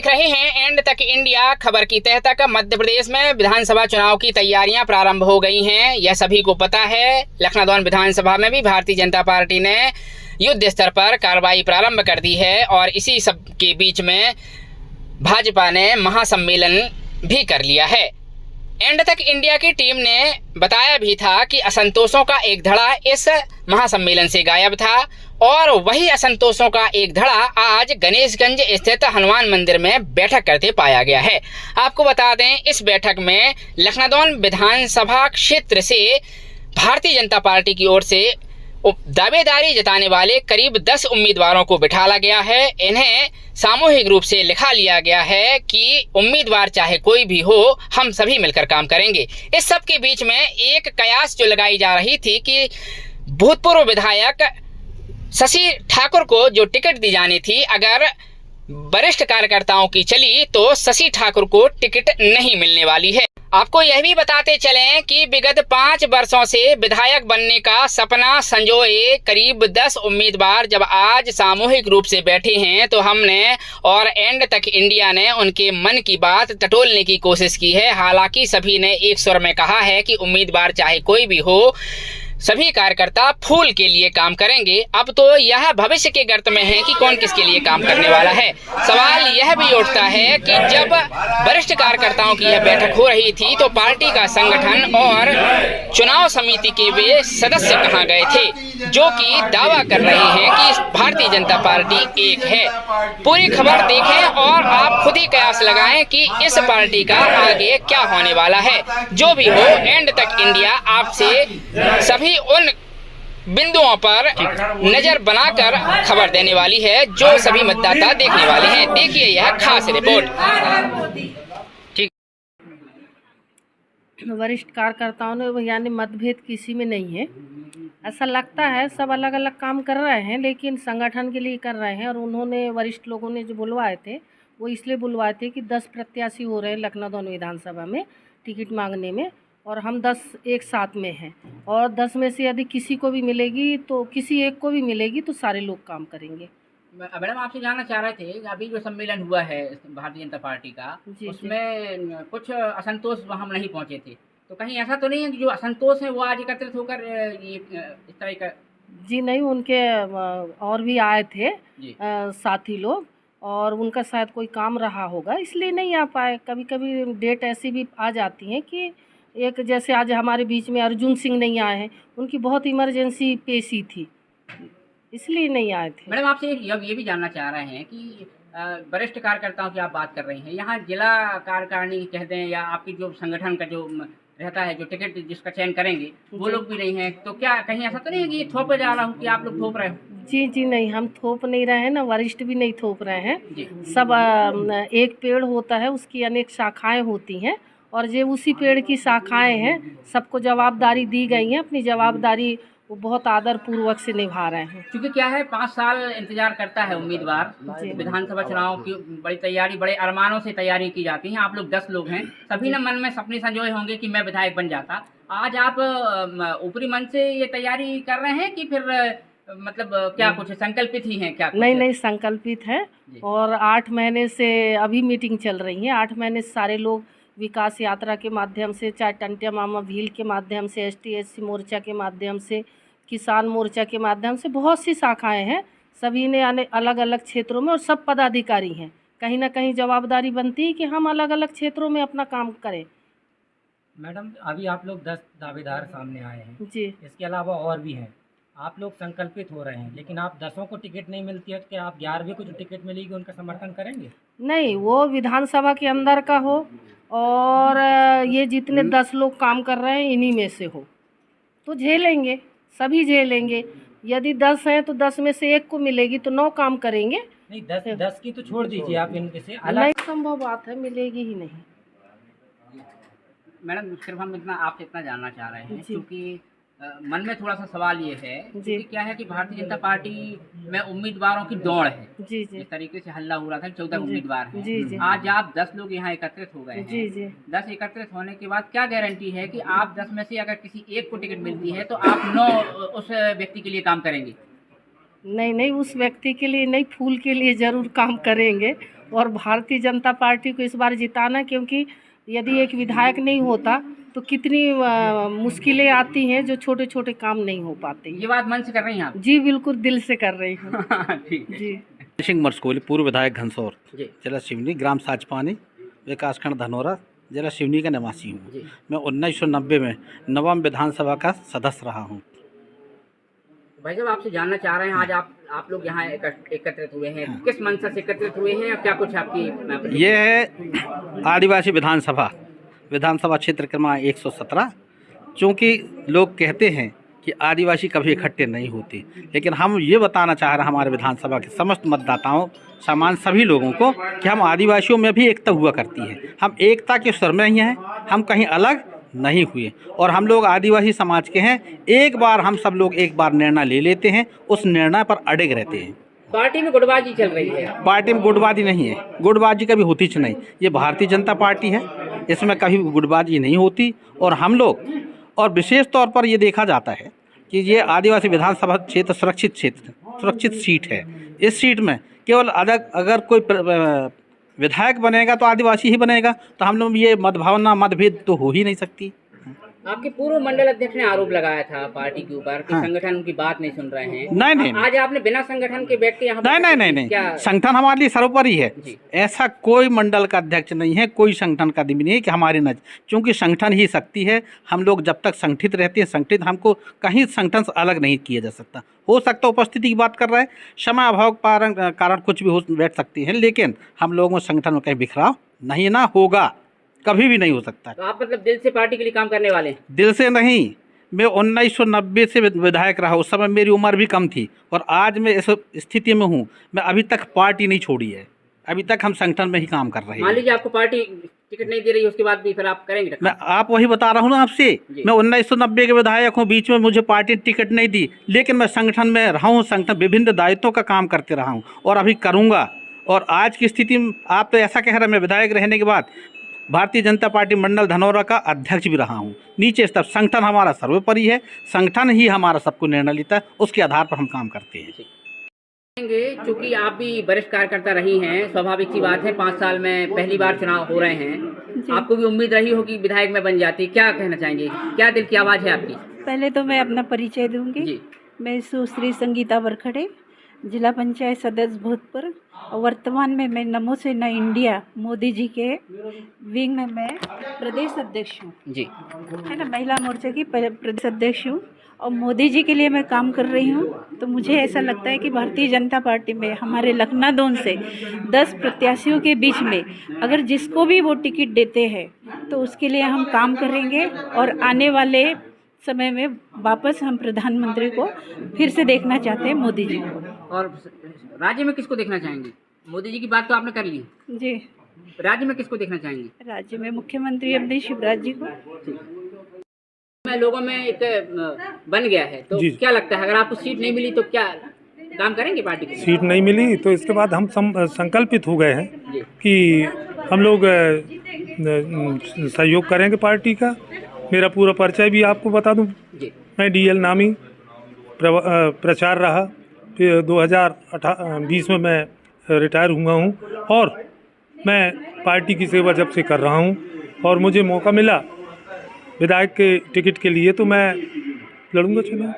देख रहे हैं एंड तक इंडिया खबर की तह तक। मध्य प्रदेश में विधानसभा चुनाव की तैयारियां प्रारंभ हो गई हैं, यह सभी को पता है। लखनऊ विधानसभा में भी भारतीय जनता पार्टी ने युद्ध स्तर पर कार्रवाई प्रारंभ कर दी है और इसी सब के बीच में भाजपा ने महासम्मेलन भी कर लिया है। एंड तक इंडिया की टीम ने बताया भी था कि असंतोषों का एक धड़ा इस महासम्मेलन से गायब था और वही असंतोषों का एक धड़ा आज गणेशगंज स्थित हनुमान मंदिर में बैठक करते पाया गया है। आपको बता दें, इस बैठक में लखनऊ विधानसभा क्षेत्र से भारतीय जनता पार्टी की ओर से दावेदारी जताने वाले करीब 10 उम्मीदवारों को बिठाला गया है। इन्हें सामूहिक रूप से लिखा लिया गया है कि उम्मीदवार चाहे कोई भी हो, हम सभी मिलकर काम करेंगे। इस सब के बीच में एक कयास जो लगाई जा रही थी कि भूतपूर्व विधायक शशि ठाकुर को जो टिकट दी जानी थी, अगर वरिष्ठ कार्यकर्ताओं की चली तो शशि ठाकुर को टिकट नहीं मिलने वाली है। आपको यह भी बताते चलें कि विगत 5 वर्षों से विधायक बनने का सपना संजोए करीब 10 उम्मीदवार जब आज सामूहिक रूप से बैठे हैं तो हमने और एंड तक इंडिया ने उनके मन की बात टटोलने की कोशिश की है। हालांकि सभी ने एक स्वर में कहा है कि उम्मीदवार चाहे कोई भी हो, सभी कार्यकर्ता फूल के लिए काम करेंगे। अब तो यह भविष्य के गर्त में है कि कौन किसके लिए काम करने वाला है। सवाल यह भी उठता है कि जब वरिष्ठ कार्यकर्ताओं की यह बैठक हो रही थी तो पार्टी का संगठन और चुनाव समिति के वे सदस्य कहां गए थे, जो कि दावा कर रहे हैं कि भारतीय जनता पार्टी एक है। पूरी खबर देखें और आप खुद ही कयास लगाएं कि इस पार्टी का आगे क्या होने वाला है। जो भी हो, एंड तक इंडिया आपसे सभी उन बिंदुओं पर नजर बनाकर खबर देने वाली है जो सभी मतदाता देखने वाले हैं। देखिए यह खास रिपोर्ट। ठीक, वरिष्ठ कार्यकर्ताओं ने यानी मतभेद किसी में नहीं है। ऐसा लगता है सब अलग अलग काम कर रहे हैं, लेकिन संगठन के लिए कर रहे हैं। और उन्होंने वरिष्ठ लोगों ने जो बुलवाए थे वो इसलिए बुलवाए थे कि 10 प्रत्याशी हो रहे हैं लखनऊ विधानसभा में टिकट मांगने में, और हम 10 एक साथ में हैं। और 10 में से यदि किसी को भी मिलेगी तो किसी एक को भी मिलेगी तो सारे लोग काम करेंगे। मैडम, आपसे जानना चाह रहे थे, अभी जो सम्मेलन हुआ है भारतीय जनता पार्टी का, उसमें कुछ असंतोष वहाँ नहीं पहुँचे थे, तो कहीं ऐसा तो नहीं है कि जो असंतोष है वो आज एकत्रित होकर ये इस तरह का? जी नहीं, उनके और भी आए थे साथी लोग, और उनका शायद कोई काम रहा होगा इसलिए नहीं आ पाए। कभी कभी डेट ऐसी भी आ जाती है कि एक जैसे आज हमारे बीच में अर्जुन सिंह नहीं आए हैं, उनकी बहुत इमरजेंसी पेशी थी इसलिए नहीं आए थे। मैडम, आपसे ये भी जानना चाह रहे हैं कि वरिष्ठ कार्यकर्ताओं की आप बात कर रही हैं, यहाँ जिला कार्यकारिणी कहते हैं या आपकी जो संगठन का जो रहता है, जो टिकट जिसका चयन करेंगे, वो लोग भी नहीं हैं, तो क्या कहीं ऐसा तो नहीं है कि थोपे जा रहा हूँ कि आप लोग थोप रहे हो? जी नहीं, हम थोप नहीं रहे हैं ना, वरिष्ठ भी नहीं थोप रहे हैं। सब एक पेड़ होता है, उसकी अनेक शाखाएं होती हैं और जो उसी पेड़ की शाखाएं हैं, सबको जवाबदारी दी गई है। अपनी जवाबदारी वो बहुत आदर पूर्वक से निभा रहे हैं। क्योंकि क्या है, 5 साल इंतजार करता है उम्मीदवार। विधानसभा चुनाव की बड़ी तैयारी, बड़े अरमानों से तैयारी की जाती है। आप लोग 10 लोग हैं, सभी ने मन में सपने संजोए होंगे कि मैं विधायक बन जाता। आज आप ऊपरी मन से ये तैयारी कर रहे हैं कि फिर मतलब क्या कुछ संकल्पित ही हैं? क्या नहीं, संकल्पित है। और 8 महीने से अभी मीटिंग चल रही है। 8 महीने से सारे लोग विकास यात्रा के माध्यम से, चाहे टंटिया मामा भील के माध्यम से, ST/SC मोर्चा के माध्यम से, किसान मोर्चा के माध्यम से, बहुत सी शाखाएं हैं। सभी ने अलग अलग क्षेत्रों में, और सब पदाधिकारी हैं। कहीं ना कहीं जवाबदारी बनती है कि हम अलग अलग क्षेत्रों में अपना काम करें। मैडम, अभी आप लोग 10 दावेदार सामने आए हैं जी, इसके अलावा और भी हैं। आप लोग संकल्पित हो रहे हैं, लेकिन आप 10 को टिकट नहीं मिलती है, कि आप 11वीं को जो टिकट मिलेगी उनका समर्थन करेंगे? नहीं, वो विधानसभा के अंदर का हो और ये जितने 10 लोग काम कर रहे हैं इन्हीं में से हो तो झेलेंगे, सभी झेलेंगे। यदि 10 हैं तो 10 में से एक को मिलेगी तो 9 काम करेंगे। नहीं, 10 की तो छोड़ दीजिए, आप इनके से अलग। नहीं, संभव बात है, मिलेगी ही नहीं। मैडम, सिर्फ हम आपसे इतना जानना चाह रहे हैं, क्योंकि मन में थोड़ा सा सवाल ये है कि क्या है कि भारतीय जनता पार्टी में उम्मीदवारों की दौड़ है। इस तरीके से हल्ला हो रहा था, 14 उम्मीदवार हैं। आज आप 10 लोग यहाँ एकत्रित हो गए हैं। 10 एकत्रित होने के बाद क्या गारंटी है कि आप 10 में से अगर किसी एक को टिकट मिलती है तो आप 9 उस व्यक्ति के लिए काम करेंगे? नहीं, उस व्यक्ति के लिए नहीं, फूल के लिए ज़रूर काम करेंगे। और भारतीय जनता पार्टी को इस बार जिताना, क्योंकि यदि एक विधायक नहीं होता तो कितनी मुश्किलें आती हैं, जो छोटे छोटे काम नहीं हो पाते। ये बात मन से कर रही हैं आप? जी बिल्कुल दिल से कर रही हूँ। ठीक है। जी सिंह मरसकोली, पूर्व विधायक घनसौर, जी जिला सिवनी, ग्राम साचपानी, विकासखंड धनौरा, जिला सिवनी का निवासी हूँ। जी। मैं 1990 में नवम विधानसभा का सदस्य रहा हूँ। भाई साहब, आपसे जानना चाह रहे हैं, आज आप लोग यहाँ एकत्रित हुए हैं, किस मंशा से एकत्रित हुए हैं और क्या कुछ आपकी? ये है आदिवासी विधानसभा क्षेत्र क्रमांक 117। चूँकि लोग कहते हैं कि आदिवासी कभी इकट्ठे नहीं होते, लेकिन हम ये बताना चाह रहे हैं हमारे विधानसभा के समस्त मतदाताओं, सामान्य सभी लोगों को, कि हम आदिवासियों में भी एकता हुआ करती है। हम एकता के स्वर में ही हैं, हम कहीं अलग नहीं हुए, और हम लोग आदिवासी समाज के हैं। एक बार हम सब लोग एक बार निर्णय ले लेते हैं, उस निर्णय पर अड़िग रहते हैं। पार्टी में गुटबाजी चल रही है? पार्टी में गुटबाजी नहीं है, गुटबाजी कभी होती च नहीं। ये भारतीय जनता पार्टी है, इसमें कभी गुटबाजी नहीं होती। और हम लोग, और विशेष तौर पर ये देखा जाता है कि ये आदिवासी विधानसभा क्षेत्र सुरक्षित सीट है। इस सीट में केवल अगर कोई विधायक बनेगा तो आदिवासी ही बनेगा, तो हम लोग ये मतभावना मतभेद तो हो ही नहीं सकती। आपके पूर्व मंडल अध्यक्ष ने आरोप लगाया था पार्टी के ऊपर कि संगठन उनकी बात नहीं सुन रहे हैं। नहीं, आज आपने बिना संगठन के व्यक्ति यहाँ नहीं, संगठन हमारे लिए सर्वोपरि है। ऐसा कोई मंडल का अध्यक्ष नहीं है, कोई संगठन का आदमी नहीं है कि हमारे न, क्योंकि संगठन ही शक्ति है। हम लोग जब तक संगठित रहते हैं, संगठित, हमको कहीं संगठन से अलग नहीं किया जा सकता। हो सकता उपस्थिति की बात कर रहा है, समय अभाव के कारण कुछ भी हो बैठ सकती है, लेकिन हम लोगों में संगठन में कहीं बिखराव नहीं ना होगा, कभी भी नहीं हो सकता। तो आप मतलब दिल से पार्टी के लिए काम करने वाले हैं? दिल से नहीं, मैं 1990 से विधायक रहा। उस समय मेरी उम्र भी कम थी, और आज मैं इस स्थिति में हूँ। मैं अभी तक पार्टी नहीं छोड़ी है, अभी तक हम संगठन में ही काम कर रहे हैं। मान लीजिए आपको पार्टी टिकट नहीं दे रही, उसके बाद भी फिर आप करेंगे? मैं आप वही बता रहा हूँ ना आपसे, मैं 1990 के विधायक हूँ, बीच में मुझे पार्टी टिकट नहीं दी, लेकिन मैं संगठन में रहा हूँ, संगठन विभिन्न दायित्वों का काम करते रहा हूँ, और अभी करूँगा। और आज की स्थिति में आप तो ऐसा कह रहे हैं, मैं विधायक रहने के बाद भारतीय जनता पार्टी मंडल धनौरा का अध्यक्ष भी रहा हूँ। नीचे स्तर संगठन हमारा सर्वोपरि है, संगठन ही हमारा सबको निर्णय लेता है, उसके आधार पर हम काम करते हैं। चूँकि आप भी वरिष्ठ कार्यकर्ता रही हैं, स्वाभाविक सी बात है, 5 साल में पहली बार चुनाव हो रहे हैं, आपको भी उम्मीद रही होगी विधायक में बन जाती। क्या कहना चाहेंगे, क्या दिल की आवाज़ है आपकी? पहले तो मैं अपना परिचय दूंगी। मैं सुश्री संगीता वरखड़े, जिला पंचायत सदस्य भूतपूर्व, और वर्तमान में मैं नमो सेना इंडिया मोदी जी के विंग में मैं प्रदेश अध्यक्ष हूँ जी, है ना, महिला मोर्चे की प्रदेश अध्यक्ष हूँ, और मोदी जी के लिए मैं काम कर रही हूँ। तो मुझे ऐसा लगता है कि भारतीय जनता पार्टी में हमारे लखनादौन से 10 प्रत्याशियों के बीच में अगर जिसको भी वो टिकट देते हैं तो उसके लिए हम काम करेंगे, और आने वाले समय में वापस हम प्रधानमंत्री को फिर से देखना चाहते हैं, मोदी जी को। और राज्य में किसको देखना चाहेंगे? मोदी जी की बात तो आपने कर ली जी, राज्य में किसको देखना चाहेंगे? राज्य में मुख्यमंत्री अपने शिवराज जी को। मैं लोगों में एक बन गया है, तो क्या लगता है अगर आपको सीट नहीं मिली तो क्या काम करेंगे पार्टी के? सीट नहीं मिली तो इसके बाद हम संकल्पित हो गए हैं कि हम लोग सहयोग करेंगे पार्टी का। मेरा पूरा परिचय भी आपको बता दूं, मैं DL नामी प्रचार रहा, फिर 2020 में मैं रिटायर हुआ हूं, और मैं पार्टी की सेवा जब से कर रहा हूं, और मुझे मौका मिला विधायक के टिकट के लिए तो मैं लड़ूंगा चुनाव।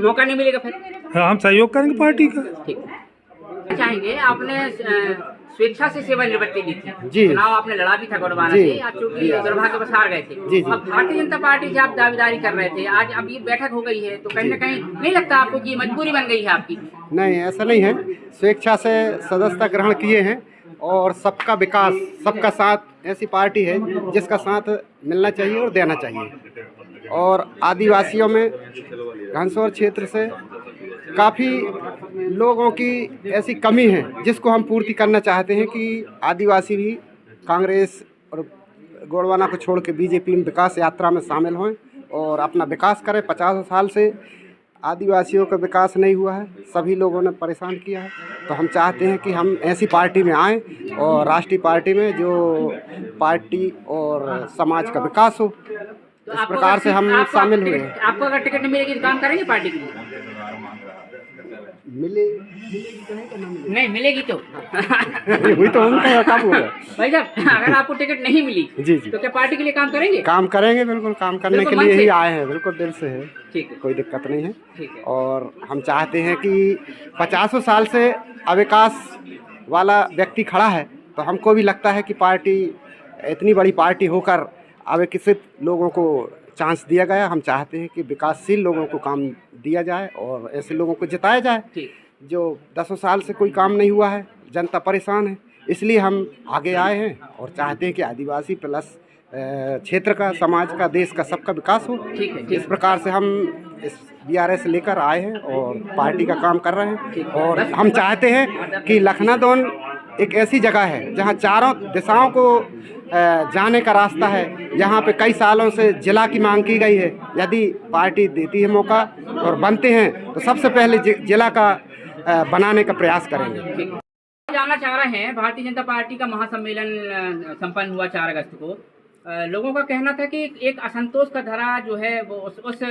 मौका नहीं मिलेगा फिर? हाँ, हम सहयोग करेंगे पार्टी का। ठीक चाहेंगे। आपने स्वेच्छा से सेवानिवृत्ति ली थी, चुनाव आपने लड़ा भी था गोंडवाना से, आप चूंकि दुर्भाग्यवश हार गए थे। अब भारतीय जनता पार्टी से आप दावेदारी कर रहे थे, आज अब ये बैठक हो गई है, तो कहीं ना कहीं नहीं लगता आपको कि मजबूरी बन गई है आपकी? नहीं, ऐसा नहीं है, स्वेच्छा से सदस्यता ग्रहण किए हैं, और सबका विकास, सबका साथ ऐसी पार्टी है जिसका साथ मिलना चाहिए और देना चाहिए। और आदिवासियों में घनसौर क्षेत्र से काफ़ी लोगों की ऐसी कमी है जिसको हम पूर्ति करना चाहते हैं कि आदिवासी भी कांग्रेस और गोंडवाना को छोड़ के बीजेपी में विकास यात्रा में शामिल हों और अपना विकास करें। 50 साल से आदिवासियों का विकास नहीं हुआ है, सभी लोगों ने परेशान किया है। तो हम चाहते हैं कि हम ऐसी पार्टी में आएँ और राष्ट्रीय पार्टी में जो पार्टी और समाज का विकास हो, तो इस प्रकार से हम शामिल हुए हैं। आपको अगर टिकट नहीं मिलेगी तो काम करेंगे पार्टी के लिए? मिलेगी तो है कि ना मिलेगी? नहीं मिलेगी तो वही तो उनका कब होगा? भाई साहब अगर आपको टिकट नहीं मिली जी जी, तो क्या पार्टी के लिए काम करेंगे? काम करेंगे, बिल्कुल काम करने बिल्कुल के मन लिए से? ही आए हैं, बिल्कुल दिल से है, ठीक है कोई दिक्कत नहीं है। ठीक है। और हम चाहते हैं कि 50 साल से अविकास वाला व्यक्ति खड़ा है, तो हमको भी लगता है कि पार्टी इतनी बड़ी पार्टी होकर अविकसित लोगों को चांस दिया गया। हम चाहते हैं कि विकासशील लोगों को काम दिया जाए और ऐसे लोगों को जिताया जाए ठीक। जो 10 साल से कोई काम नहीं हुआ है, जनता परेशान है। इसलिए हम आगे आए हैं और चाहते हैं कि आदिवासी प्लस क्षेत्र का, समाज का, देश का, सबका विकास हो। ठीक है, इस प्रकार से हम इस BRS लेकर आए हैं और पार्टी का काम कर रहे हैं। और हम चाहते हैं कि लखनादौन एक ऐसी जगह है जहां चारों दिशाओं को जाने का रास्ता है। यहाँ पे कई सालों से जिला की मांग की गई है। यदि पार्टी देती है मौका और बनते हैं तो सबसे पहले जिला का बनाने का प्रयास करेंगे। जानना चाह रहे हैं, भारतीय जनता पार्टी का महासम्मेलन संपन्न हुआ 4 अगस्त को। लोगों का कहना था कि एक असंतोष का धरा जो है वो उस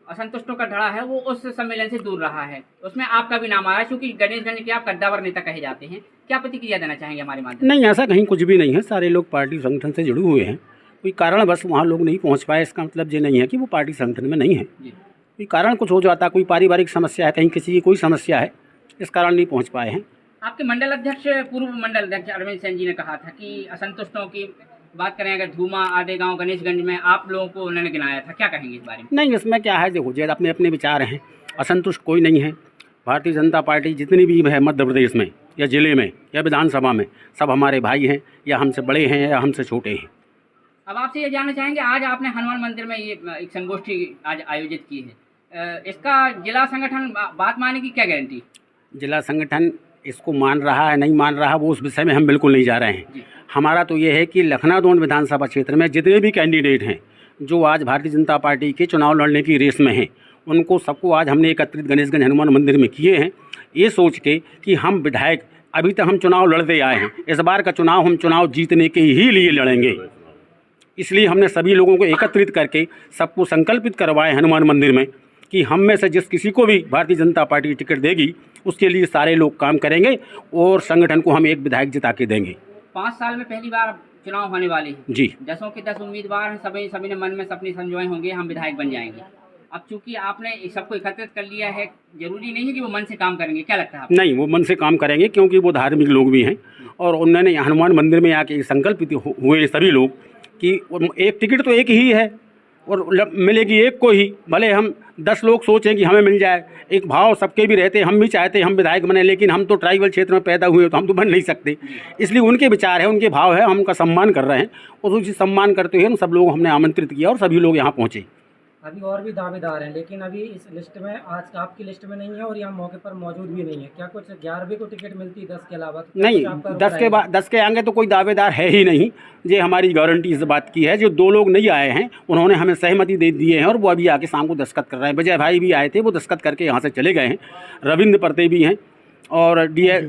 असंतुष्टों का धड़ा है वो उस सम्मेलन से दूर रहा है। उसमें आपका भी नाम आया, क्योंकि गणेशगंज के आप कद्दावर नेता कहे जाते हैं। क्या प्रतिक्रिया देना चाहेंगे हमारे माध्यम? नहीं, ऐसा कहीं कुछ भी नहीं है। सारे लोग पार्टी संगठन से जुड़े हुए हैं। कोई कारण बस वहाँ लोग नहीं पहुँच पाए, इसका मतलब ये नहीं है कि वो पार्टी संगठन में नहीं है। कोई कारण कुछ हो जाता, कोई पारिवारिक समस्या है, कहीं किसी की कोई समस्या है, इस कारण नहीं पहुँच पाए हैं। आपके मंडल अध्यक्ष, पूर्व मंडल अध्यक्ष अरविंद सेन जी ने कहा था कि असंतुष्टों की बात करें अगर धूमा, आदेगांव, गणेशगंज में आप लोगों को उन्होंने गिनाया था, क्या कहेंगे इस बारे में? नहीं, इसमें क्या है, देखो जैसे अपने अपने विचार हैं। असंतुष्ट कोई नहीं है। भारतीय जनता पार्टी जितनी भी है मध्य प्रदेश में या ज़िले में या विधानसभा में, सब हमारे भाई हैं, या हमसे बड़े हैं या हमसे छोटे हैं। अब आपसे ये जानना चाहेंगे, आज आपने हनुमान मंदिर में ये एक संगोष्ठी आज आयोजित की है, इसका जिला संगठन बात माने की क्या गारंटी? जिला संगठन इसको मान रहा है नहीं मान रहा, वो उस विषय में हम बिल्कुल नहीं जा रहे हैं। हमारा तो ये है कि लखनादौन विधानसभा क्षेत्र में जितने भी कैंडिडेट हैं जो आज भारतीय जनता पार्टी के चुनाव लड़ने की रेस में हैं, उनको सबको आज हमने एकत्रित गणेशगंज हनुमान मंदिर में किए हैं, ये सोच के कि हम विधायक अभी तक हम चुनाव लड़ते आए हैं, इस बार का चुनाव हम चुनाव जीतने के ही लिए लड़ेंगे। इसलिए हमने सभी लोगों को एकत्रित करके सबको संकल्पित करवाए हनुमान मंदिर में कि हम में से जिस किसी को भी भारतीय जनता पार्टी टिकट देगी उसके लिए सारे लोग काम करेंगे और संगठन को हम एक विधायक जिता के देंगे। 5 साल में पहली बार चुनाव होने वाले हैं जी। 10 के 10 उम्मीदवार हैं, सभी ने मन में सपने संजोए होंगे हम विधायक बन जाएंगे। अब चूंकि आपने सबको एकत्रित कर लिया है, जरूरी नहीं है कि वो मन से काम करेंगे, क्या लगता है आपको? नहीं, वो मन से काम करेंगे क्योंकि वो धार्मिक लोग भी हैं और उन्होंने हनुमान मंदिर में आके संकल्पित हुए सभी लोग कि एक टिकट तो एक ही है और मिलेगी एक को ही, भले हम 10 लोग सोचें कि हमें मिल जाए। एक भाव सबके भी रहते, हम भी चाहते हम विधायक बने, लेकिन हम तो ट्राइबल क्षेत्र में पैदा हुए तो हम तो बन नहीं सकते। इसलिए उनके विचार है, उनके भाव है, हम उनका सम्मान कर रहे हैं और उसी सम्मान करते हुए सब लोग हमने आमंत्रित किया और सभी लोग यहाँ पहुँचे। अभी और भी दावेदार हैं, लेकिन अभी इस लिस्ट में आज आपकी लिस्ट में नहीं है और यहाँ मौके पर मौजूद भी नहीं है। क्या कुछ 11वीं को टिकट मिलती है 10 के अलावा? नहीं, 10 के आगे तो कोई दावेदार है ही नहीं। ये हमारी गारंटी इस बात की है, जो 2 लोग नहीं आए हैं उन्होंने हमें सहमति दे दिए हैं और वो अभी आके शाम को दस्तखत कर रहे हैं। विजय भाई भी आए थे, वो दस्तखत करके यहाँ से चले गए हैं। रविंद्र परते भी हैं और DA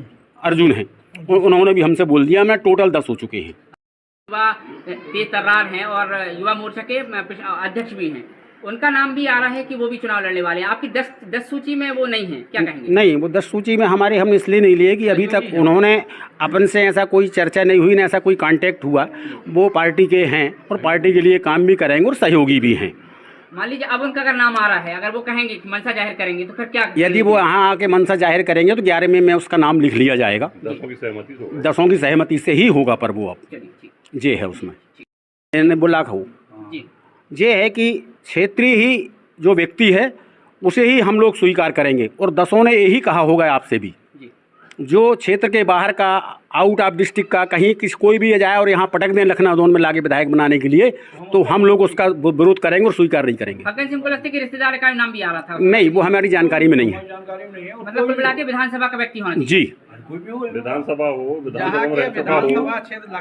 अर्जुन हैं, उन्होंने भी हमसे बोल दिया। मैं टोटल 10 हो चुके हैं। युवा तेज तर्रार हैं और युवा मोर्चा के अध्यक्ष भी हैं, उनका नाम भी आ रहा है कि वो भी चुनाव लड़ने वाले हैं। आपकी 10 सूची में वो नहीं है, क्या कहेंगे? नहीं, वो 10 सूची में हमारे हम इसलिए नहीं लिए कि अभी तक उन्होंने अपन से ऐसा कोई चर्चा नहीं हुई, ना ऐसा कोई कांटेक्ट हुआ। वो पार्टी के हैं और पार्टी के लिए काम भी करेंगे और सहयोगी भी हैं। मान लीजिए अब उनका अगर नाम आ रहा है, अगर वो कहेंगे कि मनसा जाहिर करेंगे तो फिर क्या? यदि वो यहाँ आके मनसा जाहिर करेंगे तो 11 में उसका नाम लिख लिया जाएगा। 10 की सहमति से ही होगा। पर वो अब ये है उसमें मैंने बोला खाऊ ये है कि क्षेत्रीय ही जो व्यक्ति है उसे ही हम लोग स्वीकार करेंगे और 10 ने यही कहा होगा आपसे भी। जो क्षेत्र के बाहर का, आउट ऑफ डिस्ट्रिक्ट का कहीं कोई भी जाए और यहाँ पटक दें लखनादौन में लाके विधायक बनाने के लिए, तो हम लोग उसका विरोध करेंगे और स्वीकार नहीं करेंगे। फग्गन सिंह कुलस्ते के रिश्तेदार का नाम भी आ रहा था? नहीं, वो हमारी जानकारी में नहीं है। मतलब कुल मिला के विधानसभा का व्यक्ति होना चाहिए। जी, विधानसभा हो, विधानसभा